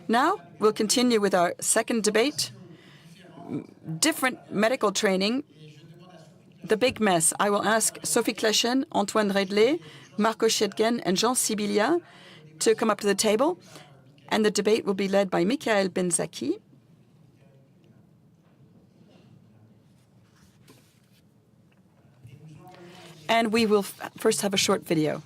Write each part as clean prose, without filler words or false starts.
Now we'll continue with our second debate, different medical training, the big mess. I will ask Sophie Clechen, Antoine Redley, Marco Schietgen, and Jean Sibilia to come up to the table, and the debate will be led by Michael Benzaki. And we will first have a short video.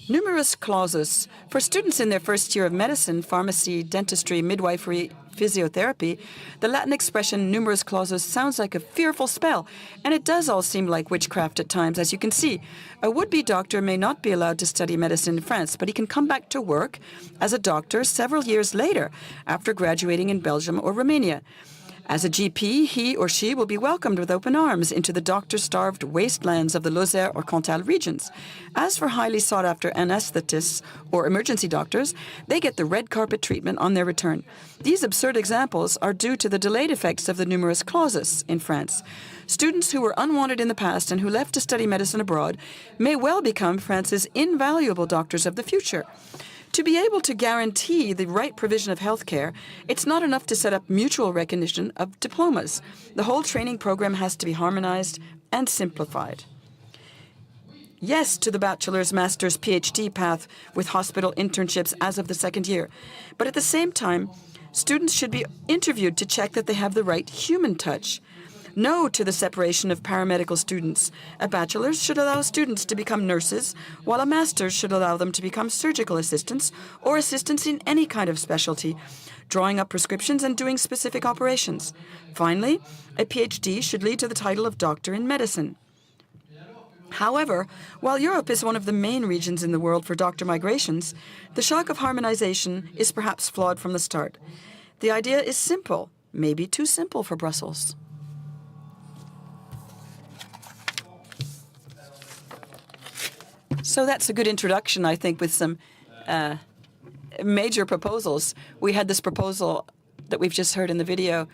Numerous clauses. For students in their first year of medicine, pharmacy, dentistry, midwifery, physiotherapy, the Latin expression numerous clauses sounds like a fearful spell, and it does all seem like witchcraft at times, as you can see. A would-be doctor may not be allowed to study medicine in France, but he can come back to work as a doctor several years later, after graduating in Belgium or Romania. As a GP, he or she will be welcomed with open arms into the doctor-starved wastelands of the Lozère or Cantal regions. As for highly sought-after anesthetists or emergency doctors, they get the red carpet treatment on their return. These absurd examples are due to the delayed effects of the numerous clauses in France. Students who were unwanted in the past and who left to study medicine abroad may well become France's invaluable doctors of the future. To be able to guarantee the right provision of health care, it's not enough to set up mutual recognition of diplomas. The whole training program has to be harmonized and simplified. Yes to the bachelor's, master's, PhD path with hospital internships as of the second year. But at the same time, students should be interviewed to check that they have the right human touch. No to the separation of paramedical students. A bachelor's should allow students to become nurses, while a master's should allow them to become surgical assistants or assistants in any kind of specialty, drawing up prescriptions and doing specific operations. Finally, a PhD should lead to the title of doctor in medicine. However, while Europe is one of the main regions in the world for doctor migrations, the shock of harmonization is perhaps flawed from the start. The idea is simple, maybe too simple for Brussels. So that's a good introduction, I think, with some major proposals. We had this proposal that we've just heard in the video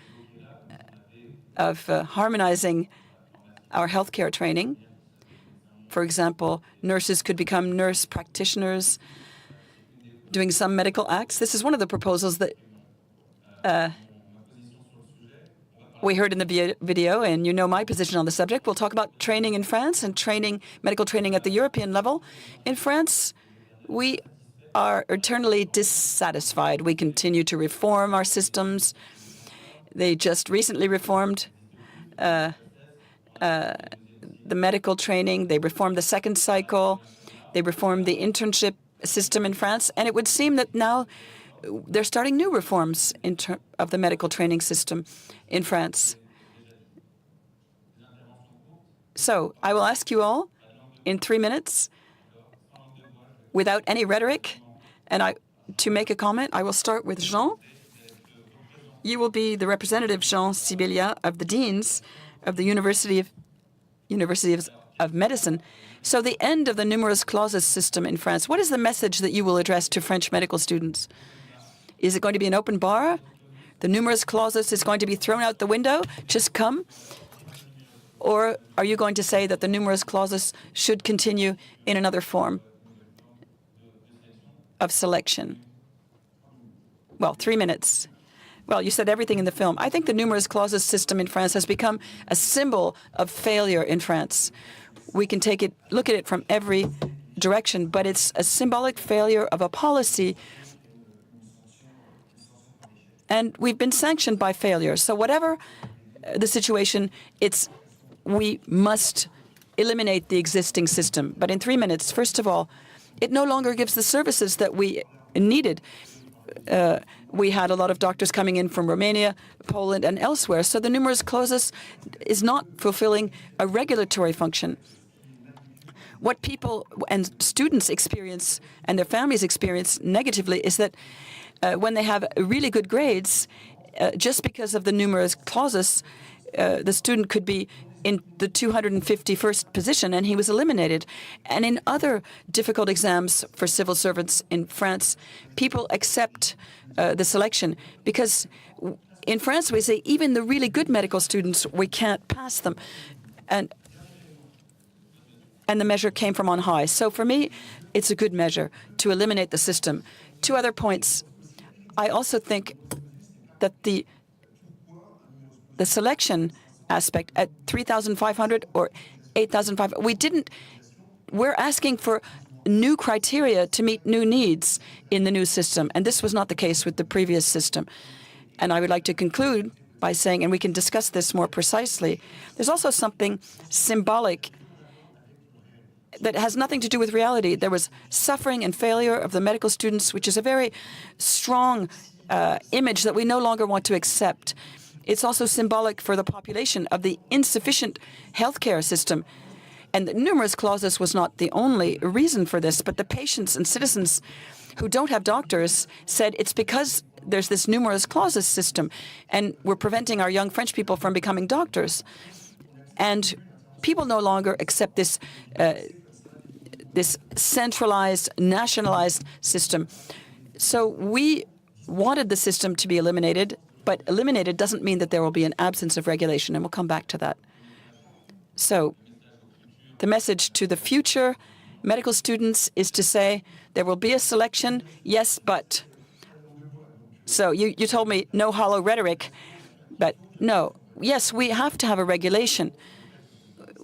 of harmonizing our healthcare training. For example, nurses could become nurse practitioners doing some medical acts. This is one of the proposals that we heard in the video, and you know my position on the subject. We'll talk about training in France and medical training at the European level. In France, we are eternally dissatisfied. We continue to reform our systems. They just recently reformed the medical training. They reformed the second cycle. They reformed the internship system in France. And it would seem that now they're starting new reforms of the medical training system in France. So I will ask you all in 3 minutes, without any rhetoric, and to make a comment. I will start with Jean. You will be the representative, Jean Sibilia, of the deans of the University of Medicine. So the end of the numerous clauses system in France, what is the message that you will address to French medical students? Is it going to be an open bar? The numerous clauses is going to be thrown out the window? Just come? Or are you going to say that the numerous clauses should continue in another form of selection? Well, 3 minutes. Well, you said everything in the film. I think the numerous clauses system in France has become a symbol of failure in France. We can look at it from every direction, but it's a symbolic failure of a policy. And we've been sanctioned by failure. So whatever the situation, we must eliminate the existing system. But in 3 minutes, first of all, it no longer gives the services that we needed. We had a lot of doctors coming in from Romania, Poland, and elsewhere. So the numerous clauses is not fulfilling a regulatory function. What people and students experience and their families experience negatively is that when they have really good grades, just because of the numerous clauses, the student could be in the 251st position, and he was eliminated. And in other difficult exams for civil servants in France, people accept the selection because in France we say even the really good medical students, we can't pass them. and the measure came from on high. So for me, it's a good measure to eliminate the system. Two other points. I also think that the selection aspect at 3,500 or 8,500, we're asking for new criteria to meet new needs in the new system, and this was not the case with the previous system. And I would like to conclude by saying, and we can discuss this more precisely, there's also something symbolic that has nothing to do with reality. There was suffering and failure of the medical students, which is a very strong image that we no longer want to accept. It's also symbolic for the population of the insufficient healthcare system. And the numerous clauses was not the only reason for this, but the patients and citizens who don't have doctors said it's because there's this numerous clauses system, and we're preventing our young French people from becoming doctors. And people no longer accept this this centralized, nationalized system. So we wanted the system to be eliminated, but eliminated doesn't mean that there will be an absence of regulation, and we'll come back to that. So the message to the future medical students is to say there will be a selection, yes, but. So you told me no hollow rhetoric, but no. Yes, we have to have a regulation.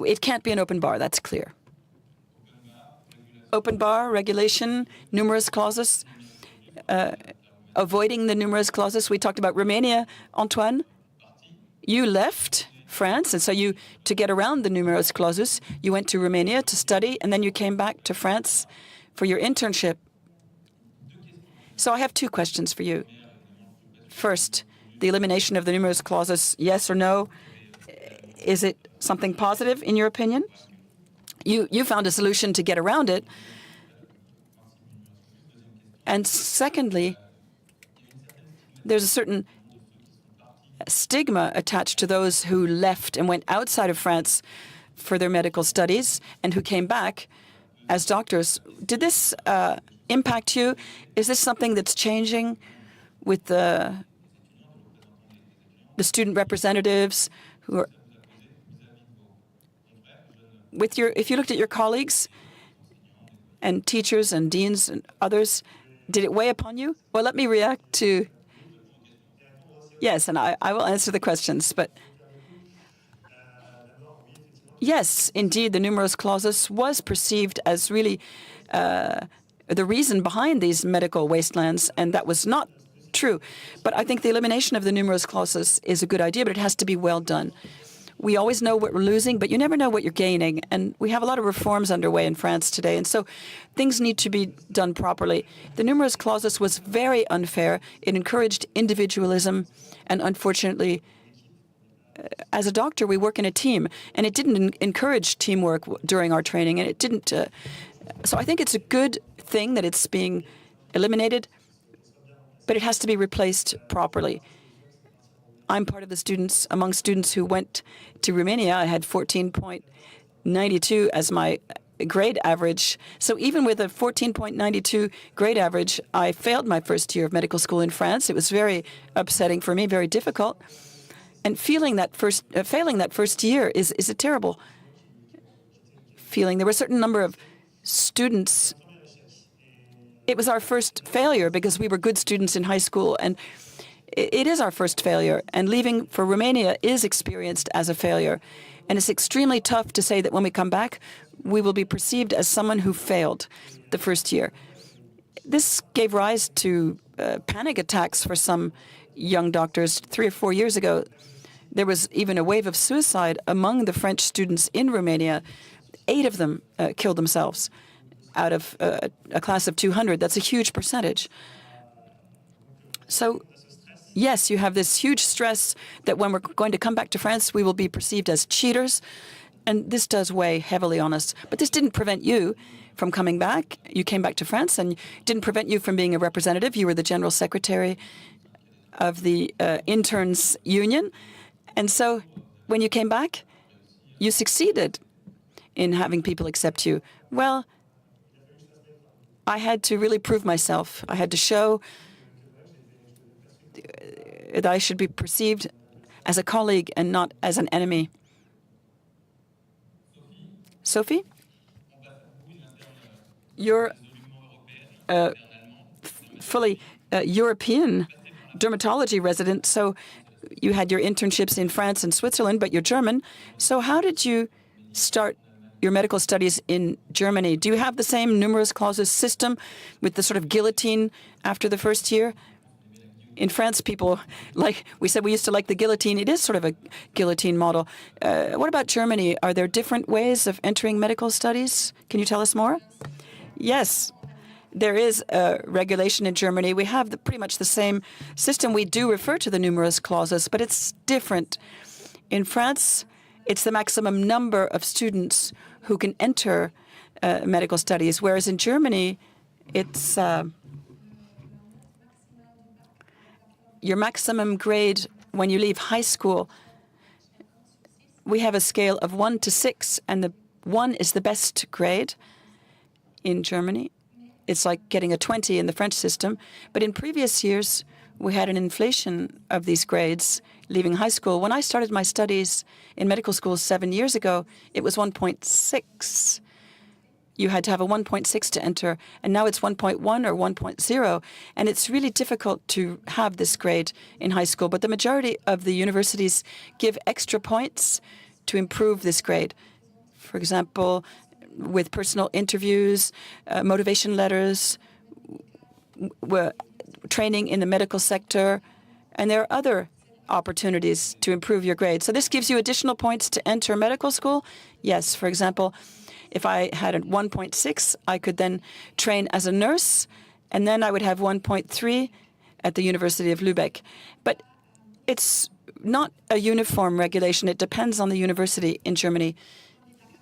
It can't be an open bar, that's clear. Open bar, regulation, numerous clauses, avoiding the numerous clauses. We talked about Romania. Antoine, you left France, and so to get around the numerous clauses, you went to Romania to study, and then you came back to France for your internship. So I have two questions for you. First, the elimination of the numerous clauses, yes or no? Is it something positive in your opinion? You found a solution to get around it. And secondly, there's a certain stigma attached to those who left and went outside of France for their medical studies and who came back as doctors. Did this impact you? Is this something that's changing with the student representatives who are if you looked at your colleagues and teachers and deans and others, did it weigh upon you? Well, let me react to. Yes, and I will answer the questions, but yes, indeed, the numerous clauses was perceived as really the reason behind these medical wastelands, and that was not true. But I think the elimination of the numerous clauses is a good idea, but it has to be well done. We always know what we're losing, but you never know what you're gaining. And we have a lot of reforms underway in France today, and so things need to be done properly. The numerous clauses was very unfair. It encouraged individualism, and unfortunately, as a doctor, we work in a team, and it didn't encourage teamwork during our training, and it didn't. So I think it's a good thing that it's being eliminated, but it has to be replaced properly. I'm part of the students, among students who went to Romania. I had 14.92 as my grade average. So even with a 14.92 grade average, I failed my first year of medical school in France. It was very upsetting for me, very difficult. And failing that first year is a terrible feeling. There were a certain number of students. It was our first failure because we were good students in high school, and it is our first failure, and leaving for Romania is experienced as a failure. And it's extremely tough to say that when we come back, we will be perceived as someone who failed the first year. This gave rise to panic attacks for some young doctors. 3 or 4 years ago, there was even a wave of suicide among the French students in Romania. 8 of them killed themselves out of a class of 200. That's a huge percentage. So yes, you have this huge stress that when we're going to come back to France, we will be perceived as cheaters, and this does weigh heavily on us. But this didn't prevent you from coming back. You came back to France, and it didn't prevent you from being a representative. You were the general secretary of the Interns Union, and so when you came back, you succeeded in having people accept you. Well, I had to really prove myself. I had to show that I should be perceived as a colleague and not as an enemy. Sophie? You're fully European dermatology resident, so you had your internships in France and Switzerland, but you're German. So how did you start your medical studies in Germany? Do you have the same numerous clauses system with the sort of guillotine after the first year? In France, people, like we said, we used to like the guillotine. It is sort of a guillotine model. What about Germany? Are there different ways of entering medical studies? Can you tell us more? Yes. There is a regulation in Germany. We have pretty much the same system. We do refer to the numerous clauses, but it's different. In France, it's the maximum number of students who can enter medical studies, whereas in Germany, it's your maximum grade when you leave high school. We have a scale of 1 to 6, and the 1 is the best grade in Germany. It's like getting a 20 in the French system. But in previous years, we had an inflation of these grades leaving high school. When I started my studies in medical school 7 years ago, it was 1.6. You had to have a 1.6 to enter, and now it's 1.1 or 1.0. And it's really difficult to have this grade in high school. But the majority of the universities give extra points to improve this grade. For example, with personal interviews, motivation letters, training in the medical sector, and there are other opportunities to improve your grade. So this gives you additional points to enter medical school? Yes. For example, if I had a 1.6, I could then train as a nurse, and then I would have 1.3 at the University of Lübeck. But it's not a uniform regulation. It depends on the university in Germany.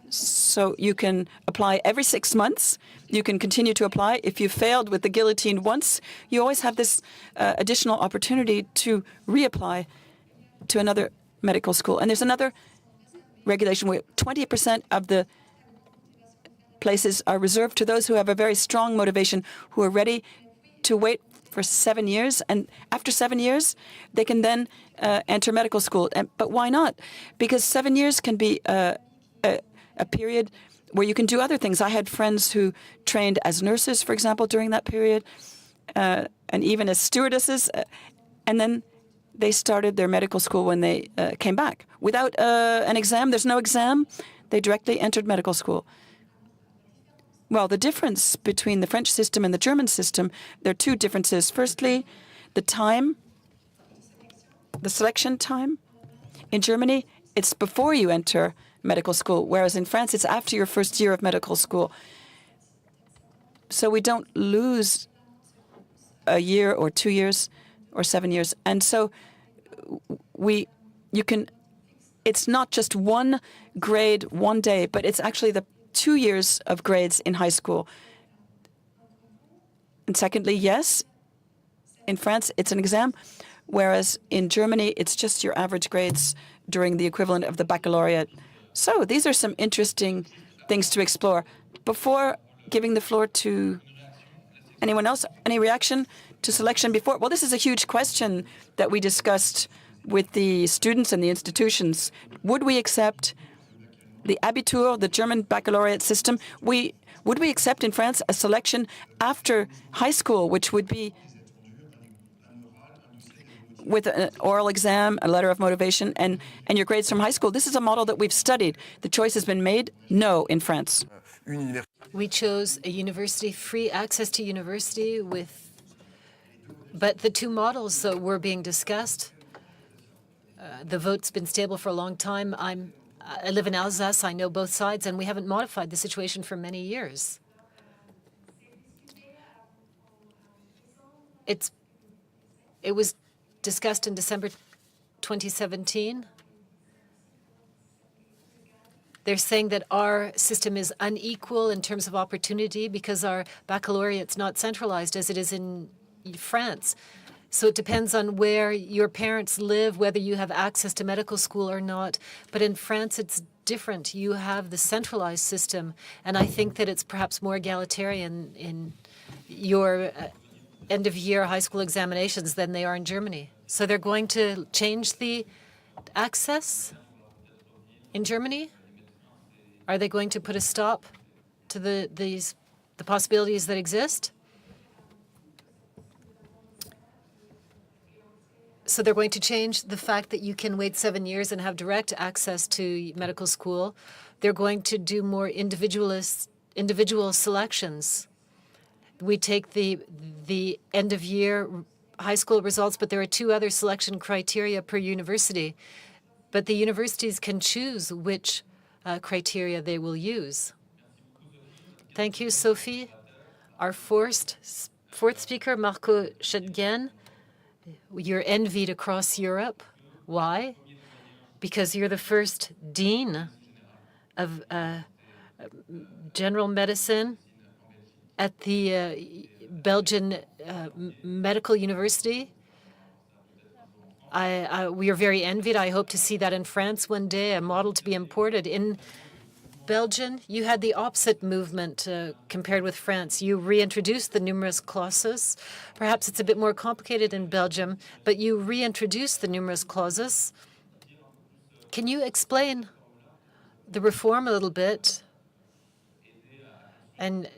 So you can apply every 6 months. You can continue to apply. If you failed with the guillotine once, you always have this additional opportunity to reapply to another medical school. And there's another regulation where 20% of the places are reserved to those who have a very strong motivation, who are ready to wait for 7 years. And after 7 years, they can then enter medical school. But why not? Because 7 years can be a period where you can do other things. I had friends who trained as nurses, for example, during that period, and even as stewardesses, and then they started their medical school when they came back. Without an exam, there's no exam, they directly entered medical school. Well, the difference between the French system and the German system, there are two differences. Firstly, the time, the selection time. In Germany, it's before you enter medical school, whereas in France, it's after your first year of medical school. So we don't lose a year or 2 years or 7 years. And so it's not just one grade, one day, but it's actually the 2 years of grades in high school. And secondly, yes, in France, it's an exam, whereas in Germany, it's just your average grades during the equivalent of the baccalaureate. So these are some interesting things to explore. Before giving the floor to anyone else, any reaction to selection before? Well, this is a huge question that we discussed with the students and the institutions. Would we accept the Abitur, the German baccalaureate system? Would we accept in France a selection after high school, which would be with an oral exam, a letter of motivation, and your grades from high school? This is a model that we've studied. The choice has been made no in France. We chose a university, free access to university but the two models were being discussed. The vote's been stable for a long time. I live in Alsace. I know both sides, and we haven't modified the situation for many years. It was discussed in December 2017. They're saying that our system is unequal in terms of opportunity because our baccalaureate's not centralized as it is in France. So it depends on where your parents live, whether you have access to medical school or not. But in France, it's different. You have the centralized system, and I think that it's perhaps more egalitarian in your end-of-year high school examinations than they are in Germany. So they're going to change the access in Germany? Are they going to put a stop to these the possibilities that exist. So they're going to change the fact that you can wait 7 years and have direct access to medical school. They're going to do more individual selections. We take the end of year high school results, but there are 2 other selection criteria per university. But the universities can choose which criteria they will use. Thank you, Sophie. Our fourth speaker, Marco Chetgen. You're envied across Europe. Why? Because you're the first dean of general medicine at the Belgian Medical University. We are very envied. I hope to see that in France one day, a model to be imported. In Belgium, you had the opposite movement compared with France. You reintroduced the numerous clauses. Perhaps it's a bit more complicated in Belgium, but you reintroduced the numerous clauses. Can you explain the reform a little bit? And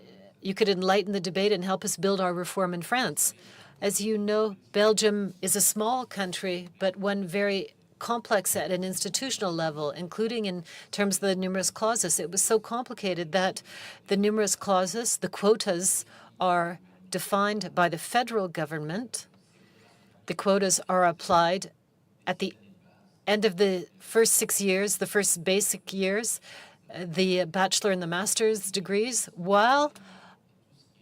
you could enlighten the debate and help us build our reform in France. As you know, Belgium is a small country, but one very complex at an institutional level, including in terms of the numerous clauses. It was so complicated that the numerous clauses, the quotas, are defined by the federal government. The quotas are applied at the end of the first 6 years, the first basic years, the bachelor and the master's degrees, while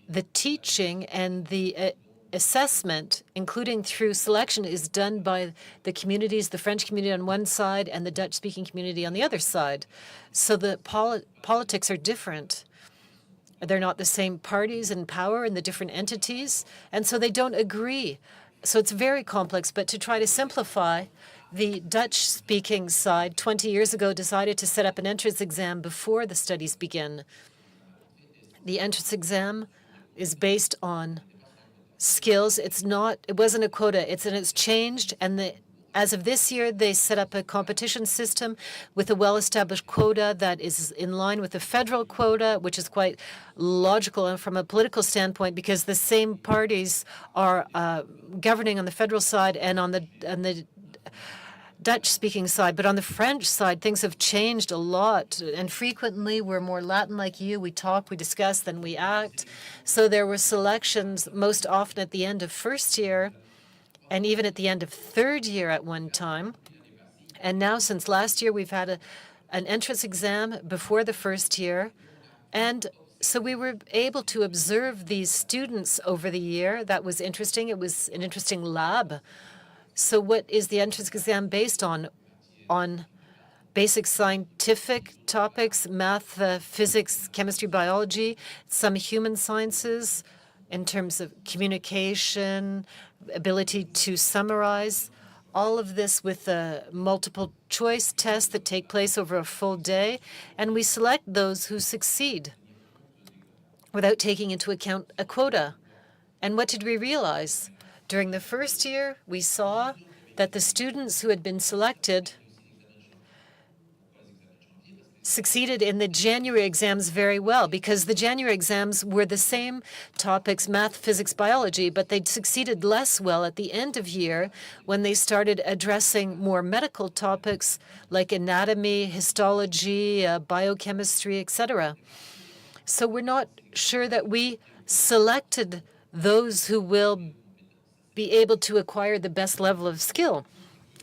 the teaching and the assessment, including through selection, is done by the communities, the French community on one side and the Dutch-speaking community on the other side. So the politics are different. They're not the same parties in power in the different entities, and so they don't agree. So it's very complex, but to try to simplify, the Dutch-speaking side 20 years ago decided to set up an entrance exam before the studies begin. The entrance exam is based on skills. It wasn't a quota. It's changed, and as of this year, they set up a competition system with a well-established quota that is in line with the federal quota, which is quite logical and from a political standpoint, because the same parties are governing on the federal side and on the Dutch-speaking side. But on the French side, things have changed a lot. And frequently, we're more Latin like you. We talk, we discuss, then we act. So there were selections most often at the end of first year and even at the end of third year at one time. And now, since last year, we've had an entrance exam before the first year. And so we were able to observe these students over the year. That was interesting. It was an interesting lab. So what is the entrance exam based on? On basic scientific topics, math, physics, chemistry, biology, some human sciences in terms of communication, ability to summarize, all of this with multiple choice tests that take place over a full day. And we select those who succeed without taking into account a quota. And what did we realize? During the first year, we saw that the students who had been selected succeeded in the January exams very well, because the January exams were the same topics, math, physics, biology, but they succeeded less well at the end of year when they started addressing more medical topics like anatomy, histology, biochemistry, etc. So we're not sure that we selected those who will be able to acquire the best level of skill.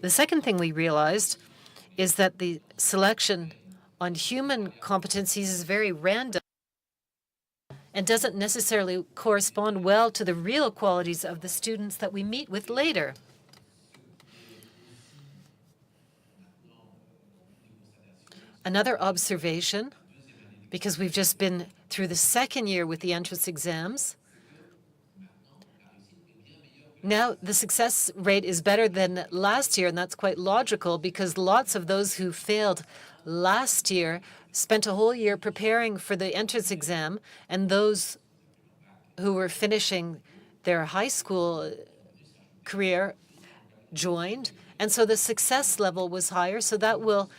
The second thing we realized is that the selection on human competencies is very random and doesn't necessarily correspond well to the real qualities of the students that we meet with later. Another observation, because we've just been through the second year with the entrance exams, now the success rate is better than last year, and that's quite logical because lots of those who failed last year spent a whole year preparing for the entrance exam, and those who were finishing their high school career joined. And so the success level was higher, so that will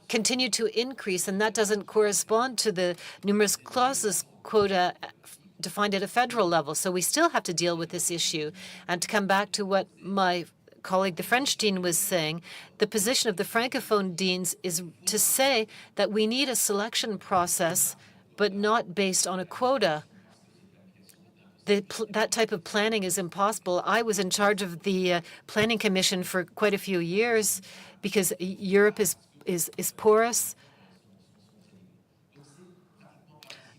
continue to increase, and that doesn't correspond to the numerous clauses quota defined at a federal level. So we still have to deal with this issue. And to come back to what my colleague, the French dean, was saying, the position of the Francophone deans is to say that we need a selection process, but not based on a quota. That type of planning is impossible. I was in charge of the Planning Commission for quite a few years because Europe is porous.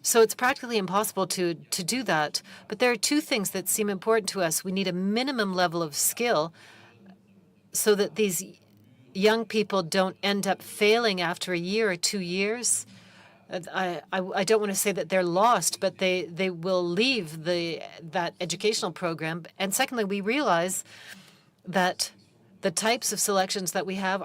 So it's practically impossible to do that. But there are two things that seem important to us. We need a minimum level of skill so that these young people don't end up failing after a year or 2 years. I don't want to say that they're lost, but they will leave that educational program. And secondly, we realize that the types of selections that we have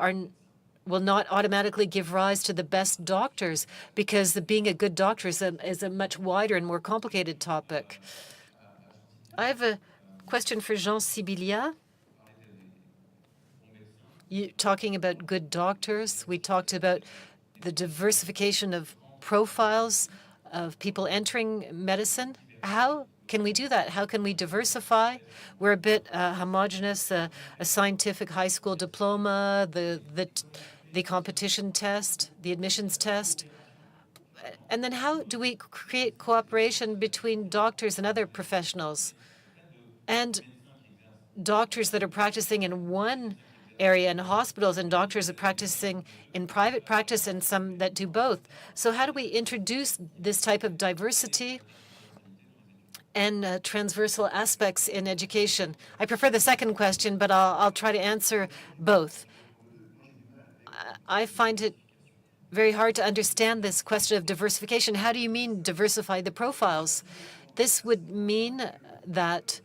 will not automatically give rise to the best doctors, because being a good doctor is a much wider and more complicated topic. I have a question for Jean Sibilia. Talking about good doctors, we talked about the diversification of profiles of people entering medicine. How can we do that? How can we diversify? We're a bit homogenous, a scientific high school diploma, the competition test, the admissions test. And then how do we create cooperation between doctors and other professionals? And doctors that are practicing in one area in hospitals, and doctors are practicing in private practice, and some that do both. So how do we introduce this type of diversity and transversal aspects in education? I prefer the second question, but I'll try to answer both. I find it very hard to understand this question of diversification. How do you mean diversify the profiles? This would mean that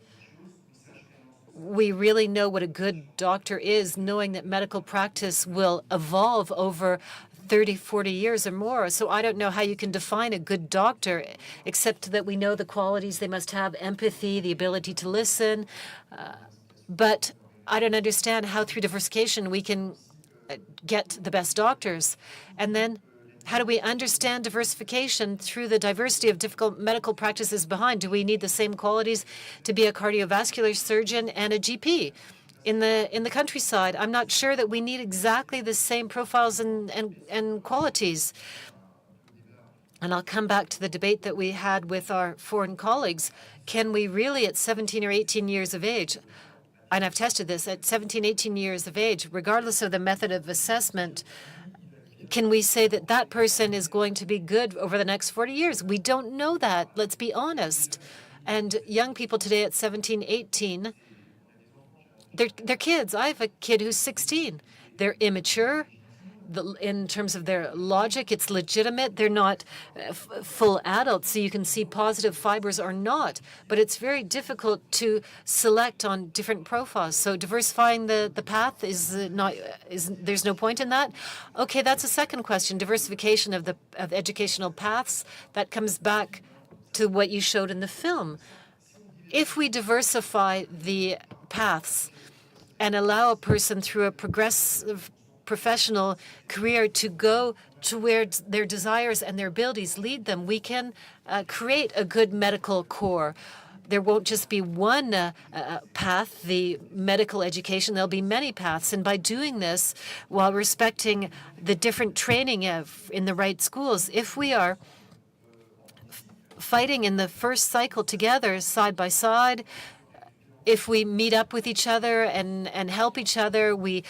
we really know what a good doctor is, knowing that medical practice will evolve over 30, 40 years or more. So I don't know how you can define a good doctor, except that we know the qualities. They must have empathy, the ability to listen. But I don't understand how through diversification we can get the best doctors. And then how do we understand diversification through the diversity of difficult medical practices behind? Do we need the same qualities to be a cardiovascular surgeon and a GP? In the countryside, I'm not sure that we need exactly the same profiles and qualities. And I'll come back to the debate that we had with our foreign colleagues. Can we really, at 17 or 18 years of age, and I've tested this, at 17, 18 years of age, regardless of the method of assessment, can we say that that person is going to be good over the next 40 years? We don't know that. Let's be honest. And young people today at 17, 18, they're kids. I have a kid who's 16. They're immature. In terms of their logic, it's legitimate. They're not full adults, so you can see positive fibers or not. But it's very difficult to select on different profiles. So diversifying the path there's no point in that. Okay, that's a second question. Diversification of educational paths. That comes back to what you showed in the film. If we diversify the paths and allow a person through a progressive professional career to go to where their desires and their abilities lead them, we can create a good medical corps. There won't just be one path, the medical education. There'll be many paths. And by doing this, while respecting the different training in the right schools, if we are fighting in the first cycle together, side by side, if we meet up with each other and help each other, we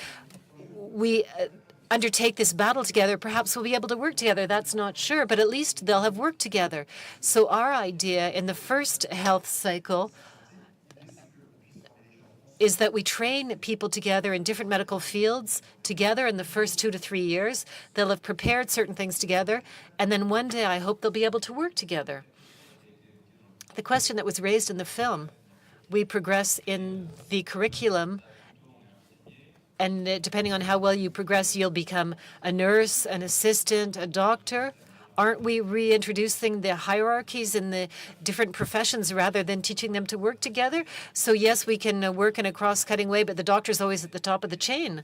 undertake this battle together, perhaps we'll be able to work together. That's not sure, but at least they'll have worked together. So our idea in the first health cycle is that we train people together in different medical fields together in the first 2 to 3 years. They'll have prepared certain things together, and then one day I hope they'll be able to work together. The question that was raised in the film, we progress in the curriculum, and depending on how well you progress, you'll become a nurse, an assistant, a doctor. Aren't we reintroducing the hierarchies in the different professions rather than teaching them to work together? So yes, we can work in a cross-cutting way, but the doctor's always at the top of the chain.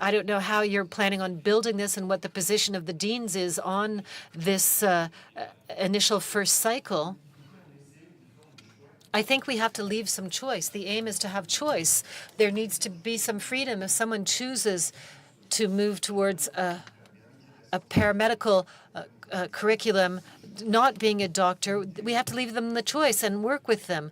I don't know how you're planning on building this and what the position of the deans is on this initial first cycle. I think we have to leave some choice. The aim is to have choice. There needs to be some freedom. If someone chooses to move towards a paramedical curriculum, not being a doctor, we have to leave them the choice and work with them.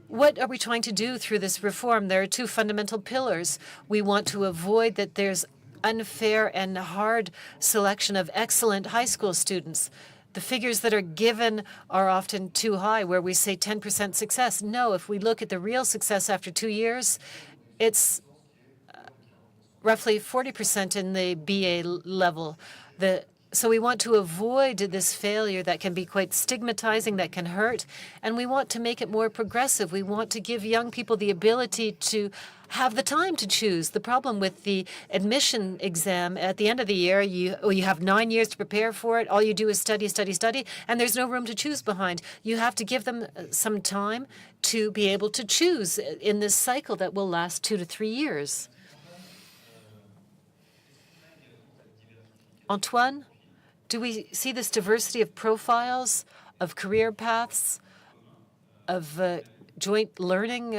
What are we trying to do through this reform? There are two fundamental pillars. We want to avoid that there's unfair and hard selection of excellent high school students. The figures that are given are often too high, where we say 10% success. No, if we look at the real success after 2 years, it's roughly 40% in the BA level. So we want to avoid this failure that can be quite stigmatizing, that can hurt, and we want to make it more progressive. We want to give young people the ability to have the time to choose. The problem with the admission exam at the end of the year, you have 9 years to prepare for it. All you do is study, study, study, and there's no room to choose behind. You have to give them some time to be able to choose in this cycle that will last 2 to 3 years. Antoine? Do we see this diversity of profiles, of career paths, of joint learning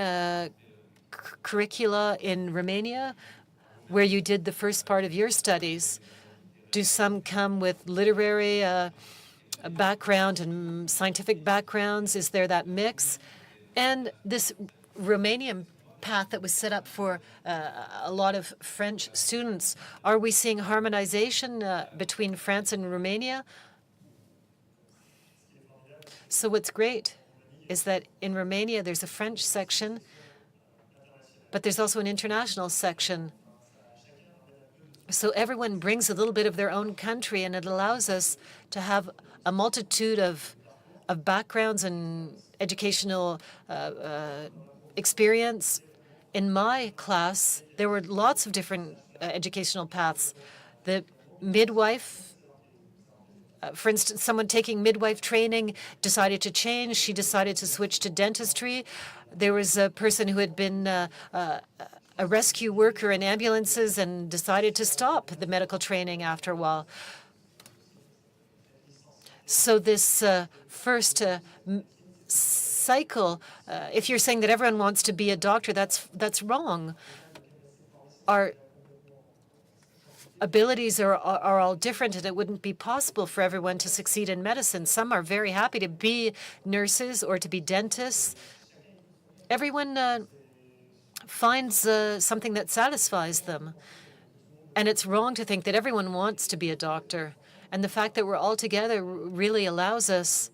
curricula in Romania, where you did the first part of your studies? Do some come with literary background and scientific backgrounds? Is there that mix? And this Romanian path that was set up for a lot of French students. Are we seeing harmonization between France and Romania? So what's great is that in Romania there's a French section, but there's also an international section. So everyone brings a little bit of their own country, and it allows us to have a multitude of backgrounds and educational experience. In my class, there were lots of different educational paths. The midwife, for instance, someone taking midwife training decided to change. She decided to switch to dentistry. There was a person who had been a rescue worker in ambulances and decided to stop the medical training after a while. So this first cycle, if you're saying that everyone wants to be a doctor, that's wrong. Our abilities are all different, and it wouldn't be possible for everyone to succeed in medicine. Some are very happy to be nurses or to be dentists. Everyone finds something that satisfies them. And it's wrong to think that everyone wants to be a doctor. And the fact that we're all together really allows us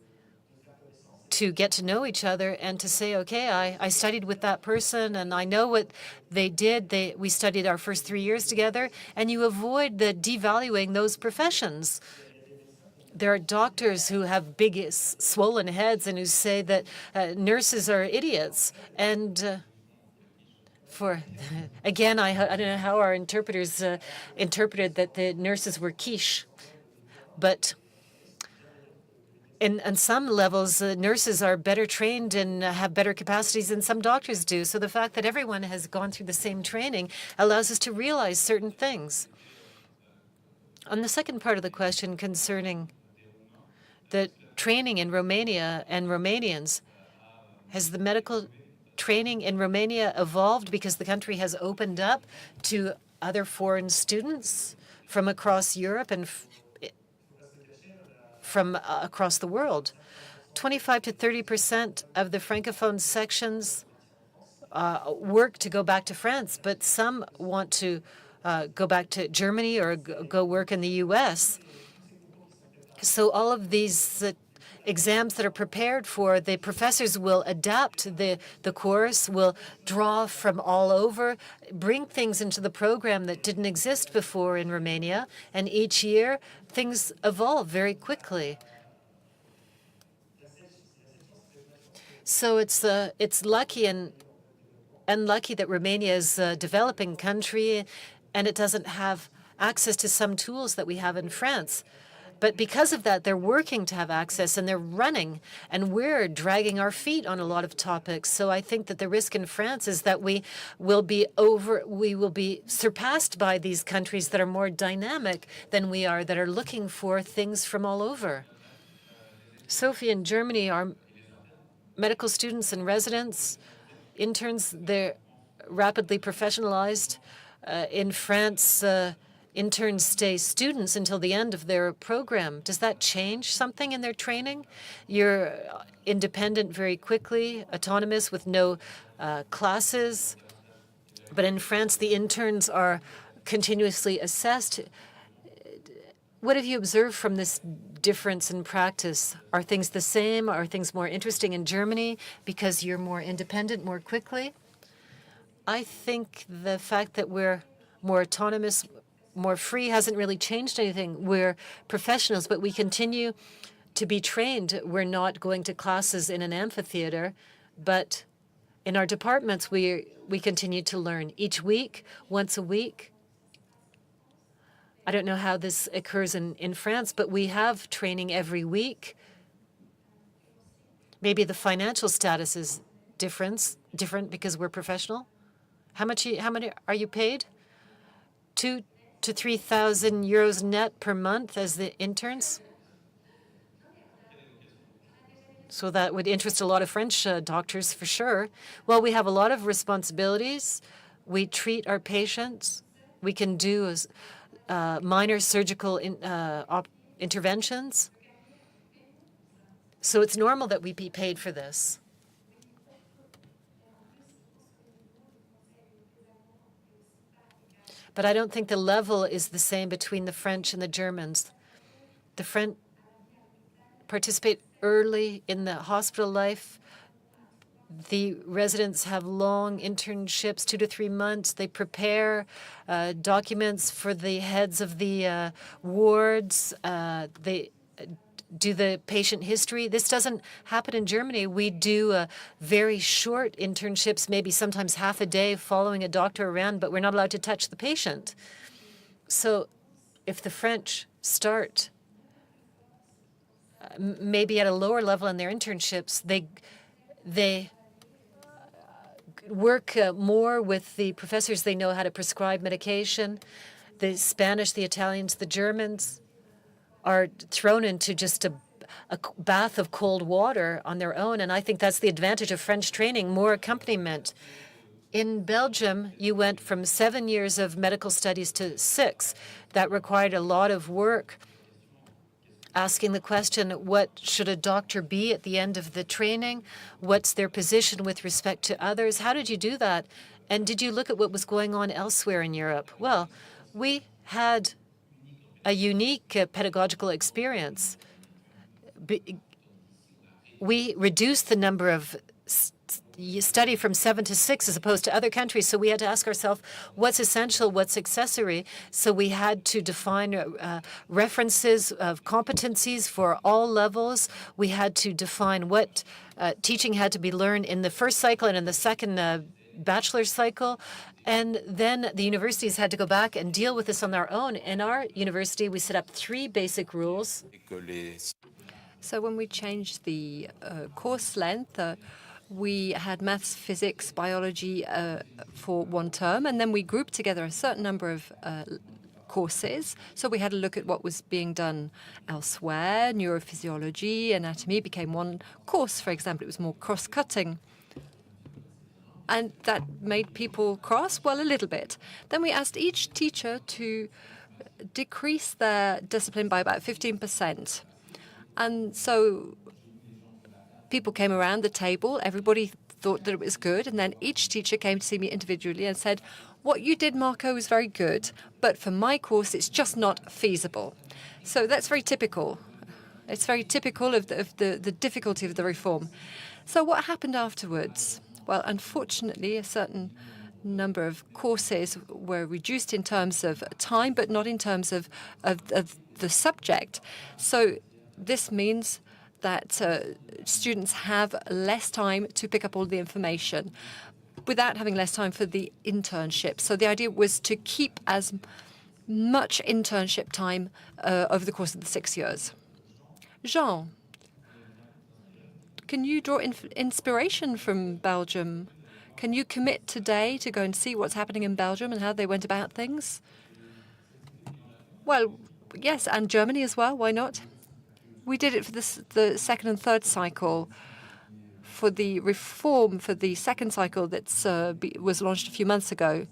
to get to know each other and to say, okay, I studied with that person and I know what they did. We studied our first 3 years together, and you avoid the devaluing those professions. There are doctors who have big swollen heads and who say that nurses are idiots. And again, I don't know how our interpreters interpreted that the nurses were quiche, but on some levels, nurses are better trained and have better capacities than some doctors do. So the fact that everyone has gone through the same training allows us to realize certain things. On the second part of the question concerning the training in Romania and Romanians, has the medical training in Romania evolved because the country has opened up to other foreign students from across Europe and from across the world? 25 to 30% of the Francophone sections work to go back to France, but some want to go back to Germany or go work in the U.S. So all of these exams that are prepared for, the professors will adapt the course, will draw from all over, bring things into the program that didn't exist before in Romania, and each year things evolve very quickly. So it's lucky and unlucky that Romania is a developing country and it doesn't have access to some tools that we have in France. But because of that, they're working to have access and they're running, and we're dragging our feet on a lot of topics. So I think that the risk in France is that we will be surpassed by these countries that are more dynamic than we are, that are looking for things from all over. Sophie, in Germany, our medical students and residents, interns, they're rapidly professionalized. In France, interns stay students until the end of their program. Does that change something in their training? You're independent very quickly, autonomous with no classes. But in France, the interns are continuously assessed. What have you observed from this difference in practice? Are things the same? Are things more interesting in Germany because you're more independent more quickly? I think the fact that we're more autonomous, more free hasn't really changed anything. We're professionals, but we continue to be trained. We're not going to classes in an amphitheater, but in our departments, we continue to learn each week, once a week. I don't know how this occurs in France, but we have training every week. Maybe the financial status is different because we're professional. How many are you paid? 2,000 to 3,000 euros net per month as the interns. So that would interest a lot of French doctors for sure. Well, we have a lot of responsibilities. We treat our patients. We can do minor surgical interventions. So it's normal that we be paid for this. But I don't think the level is the same between the French and the Germans. The French participate early in the hospital life. The residents have long internships, 2 to 3 months. They prepare documents for the heads of the wards. They do the patient history. This doesn't happen in Germany. We do very short internships, maybe sometimes half a day following a doctor around, but we're not allowed to touch the patient. So if the French start maybe at a lower level in their internships, they work more with the professors. They know how to prescribe medication. The Spanish, the Italians, the Germans are thrown into just a bath of cold water on their own. And I think that's the advantage of French training, more accompaniment. In Belgium, you went from 7 years of medical studies to 6. That required a lot of work, asking the question, what should a doctor be at the end of the training? What's their position with respect to others? How did you do that? And did you look at what was going on elsewhere in Europe? Well, we had a unique pedagogical experience. We reduced the number of study from 7 to 6 as opposed to other countries. So we had to ask ourselves what's essential, what's accessory. So we had to define references of competencies for all levels. We had to define what teaching had to be learned in the first cycle and in the second bachelor cycle. And then the universities had to go back and deal with this on their own. In our university, we set up 3 basic rules. So when we changed the course length, we had maths, physics, biology for 1 term, and then we grouped together a certain number of courses. So we had a look at what was being done elsewhere. Neurophysiology, anatomy became 1 course, for example. It was more cross-cutting. And that made people cross? Well, a little bit. Then we asked each teacher to decrease their discipline by about 15%. And so people came around the table. Everybody thought that it was good. And then each teacher came to see me individually and said, what you did, Marco, was very good. But for my course, it's just not feasible. So that's very typical. It's very typical of the difficulty of the reform. So what happened afterwards? Well, unfortunately, a certain number of courses were reduced in terms of time, but not in terms of the subject. So this means that students have less time to pick up all the information without having less time for the internship. So the idea was to keep as much internship time over the course of the 6 years. Jean, can you draw inspiration from Belgium? Can you commit today to go and see what's happening in Belgium and how they went about things? Well, yes, and Germany as well. Why not? We did it for the second and third cycle. For the reform for the second cycle that was launched a few months ago,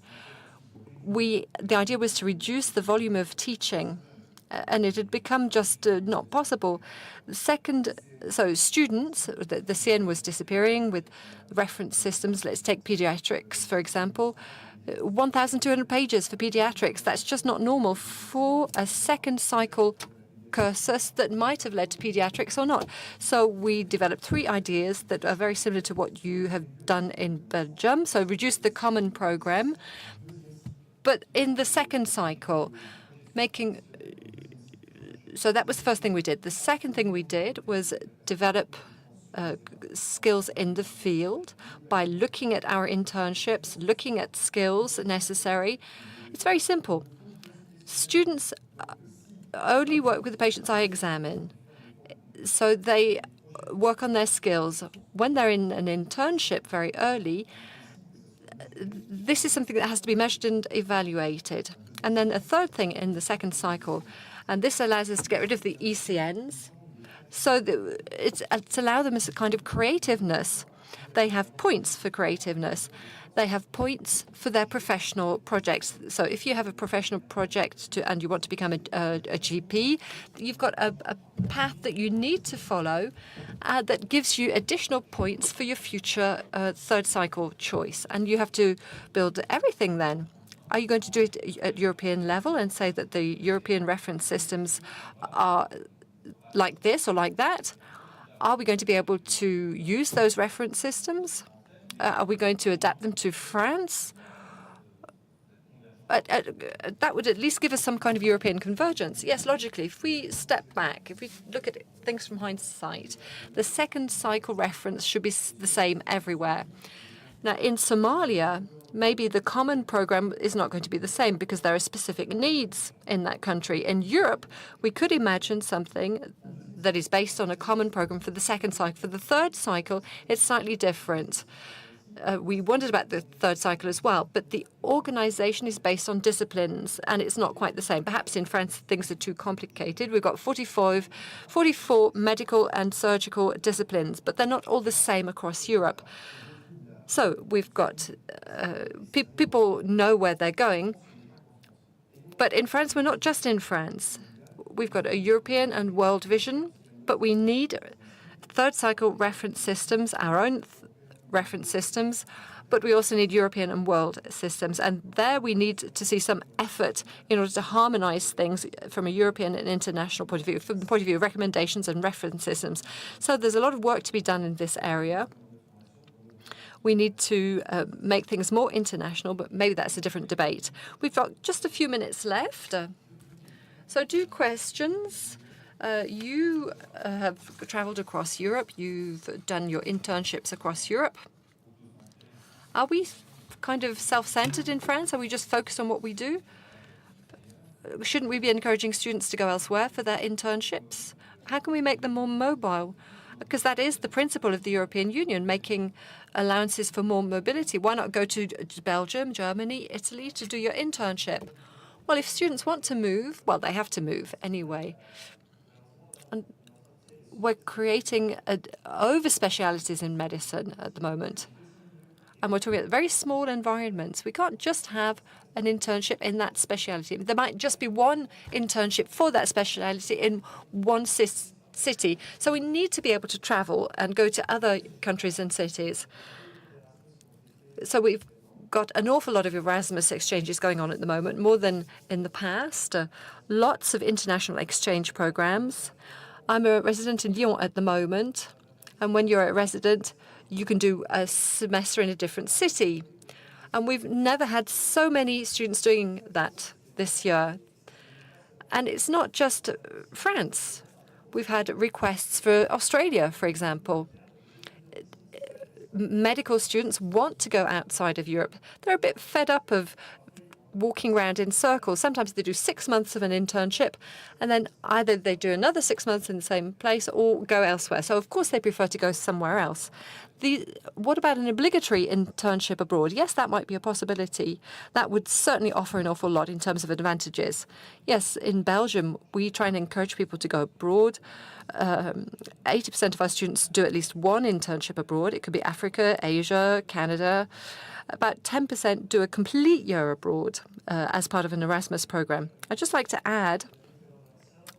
the idea was to reduce the volume of teaching, and it had become just not possible. So students, the CN was disappearing with reference systems. Let's take pediatrics, for example. 1,200 pages for pediatrics. That's just not normal for a second cycle cursus that might have led to pediatrics or not. So we developed 3 ideas that are very similar to what you have done in Belgium. So reduce the common program, but in the second cycle, so that was the first thing we did. The second thing we did was develop skills in the field by looking at our internships, looking at skills necessary. It's very simple. Students only work with the patients I examine. So they work on their skills. When they're in an internship very early, this is something that has to be measured and evaluated. And then a third thing in the second cycle, and this allows us to get rid of the ECNs. So it's allow them as a kind of creativeness. They have points for creativeness. They have points for their professional projects. So if you have a professional project and you want to become a GP, you've got a path that you need to follow that gives you additional points for your future third cycle choice. And you have to build everything then. Are you going to do it at European level and say that the European reference systems are like this or like that? Are we going to be able to use those reference systems? Are we going to adapt them to France? That would at least give us some kind of European convergence. Yes, logically, if we step back, if we look at things from hindsight, the second cycle reference should be the same everywhere. Now, in Somalia, maybe the common program is not going to be the same because there are specific needs in that country. In Europe, we could imagine something that is based on a common program for the second cycle. For the third cycle, it's slightly different. We wondered about the third cycle as well, but the organization is based on disciplines, and it's not quite the same. Perhaps in France, things are too complicated. We've got 44 medical and surgical disciplines, but they're not all the same across Europe. So we've got people know where they're going. But in France, we're not just in France. We've got a European and world vision, but we need third cycle reference systems, our own reference systems, but we also need European and world systems. And there we need to see some effort in order to harmonize things from a European and international point of view, from the point of view of recommendations and reference systems. So there's a lot of work to be done in this area. We need to make things more international, but maybe that's a different debate. We've got just a few minutes left. So 2 questions. You have traveled across Europe. You've done your internships across Europe. Are we kind of self-centered in France? Are we just focused on what we do? Shouldn't we be encouraging students to go elsewhere for their internships? How can we make them more mobile? Because that is the principle of the European Union, making allowances for more mobility. Why not go to Belgium, Germany, Italy to do your internship? Well, if students want to move, well, they have to move anyway. And we're creating over-specialities in medicine at the moment. And we're talking about very small environments. We can't just have an internship in that specialty. There might just be one internship for that specialty in one city. So we need to be able to travel and go to other countries and cities. So we've got an awful lot of Erasmus exchanges going on at the moment, more than in the past. Lots of international exchange programs. I'm a resident in Lyon at the moment. And when you're a resident, you can do a semester in a different city. And we've never had so many students doing that this year. And it's not just France. We've had requests for Australia, for example. Medical students want to go outside of Europe. They're a bit fed up of walking around in circles. Sometimes they do 6 months of an internship, and then either they do another 6 months in the same place or go elsewhere. So, of course, they prefer to go somewhere else. What about an obligatory internship abroad? Yes, that might be a possibility. That would certainly offer an awful lot in terms of advantages. Yes, in Belgium, we try and encourage people to go abroad. 80% of our students do at least one internship abroad. It could be Africa, Asia, Canada. About 10% do a complete year abroad as part of an Erasmus program. I'd just like to add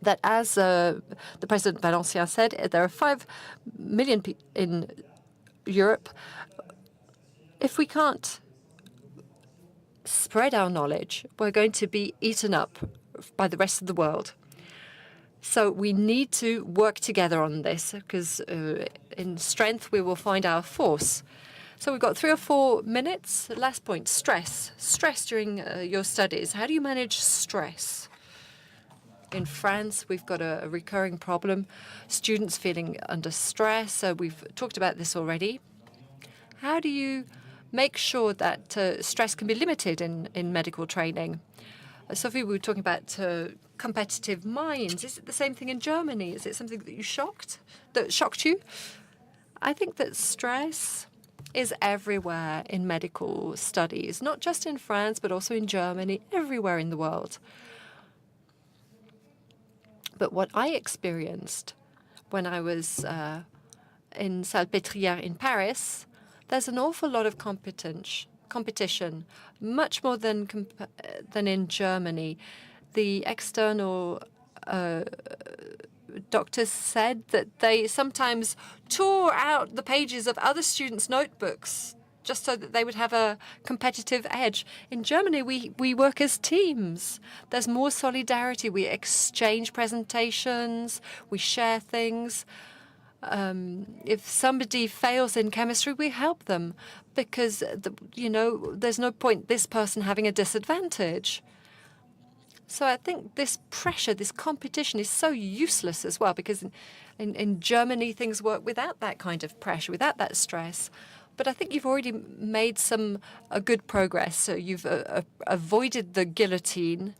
that, as the President Valencian said, there are 5 million people in Europe. If we can't spread our knowledge, we're going to be eaten up by the rest of the world. So we need to work together on this, because in strength we will find our force. So we've got 3 or 4 minutes. Last point, stress. Stress during your studies. How do you manage stress? In France, we've got a recurring problem, students feeling under stress. So we've talked about this already. How do you make sure that stress can be limited in medical training? Sophie, we were talking about competitive minds. Is it the same thing in Germany? Is it something that shocked you? I think that stress is everywhere in medical studies, not just in France, but also in Germany, everywhere in the world. But what I experienced when I was in Salpêtrière in Paris, there's an awful lot of competition, much more than in Germany. The external doctors said that they sometimes tore out the pages of other students' notebooks just so that they would have a competitive edge. In Germany, we work as teams. There's more solidarity. We exchange presentations. We share things. If somebody fails in chemistry, we help them because, there's no point this person having a disadvantage. So I think this pressure, this competition is so useless as well, because in Germany, things work without that kind of pressure, without that stress. But I think you've already made some good progress. So you've avoided the guillotine.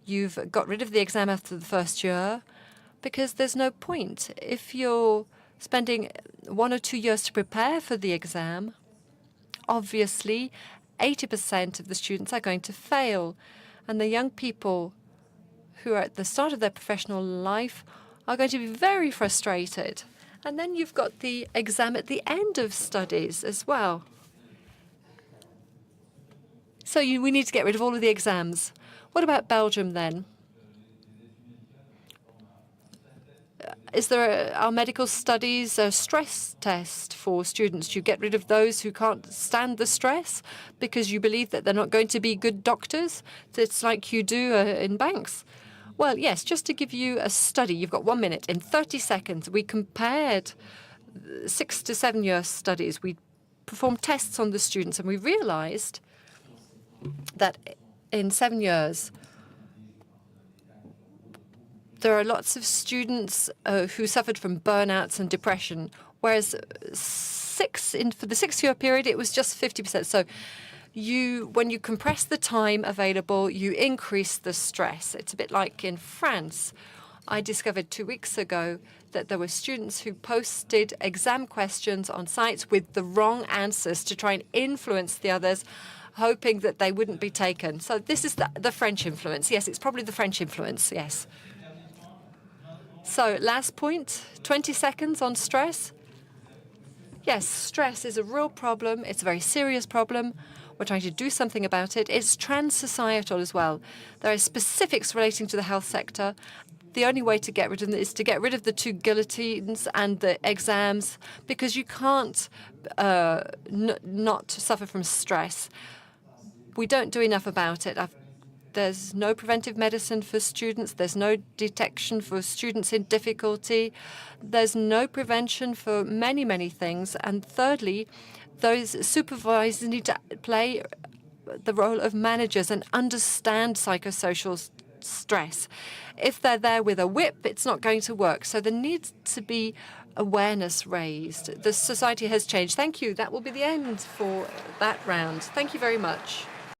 You've got rid of the exam after the first year, because there's no point. If you're spending 1 or 2 years to prepare for the exam, obviously 80% of the students are going to fail. And the young people who are at the start of their professional life are going to be very frustrated. And then you've got the exam at the end of studies as well. So we need to get rid of all of the exams. What about Belgium then? Are medical studies a stress test for students? Do you get rid of those who can't stand the stress because you believe that they're not going to be good doctors? It's like you do in banks. Well, yes, just to give you a study, you've got 1 minute. In 30 seconds, we compared 6 to 7 year studies. We performed tests on the students, and we realized that in 7 years, there are lots of students who suffered from burnouts and depression, whereas for the 6 year period, it was just 50%. So when you compress the time available, you increase the stress. It's a bit like in France. I discovered 2 weeks ago that there were students who posted exam questions on sites with the wrong answers to try and influence the others, hoping that they wouldn't be taken. So this is the French influence. Yes, it's probably the French influence, yes. So last point, 20 seconds on stress. Yes, stress is a real problem. It's a very serious problem. We're trying to do something about it. It's trans-societal as well. There are specifics relating to the health sector. The only way to get rid of them is to get rid of the 2 guillotines and the exams, because you can't not suffer from stress. We don't do enough about it. There's no preventive medicine for students. There's no detection for students in difficulty. There's no prevention for many, many things. And thirdly, those supervisors need to play the role of managers and understand psychosocial stress. If they're there with a whip, it's not going to work. So there needs to be awareness raised. The society has changed. Thank you. That will be the end for that round. Thank you very much.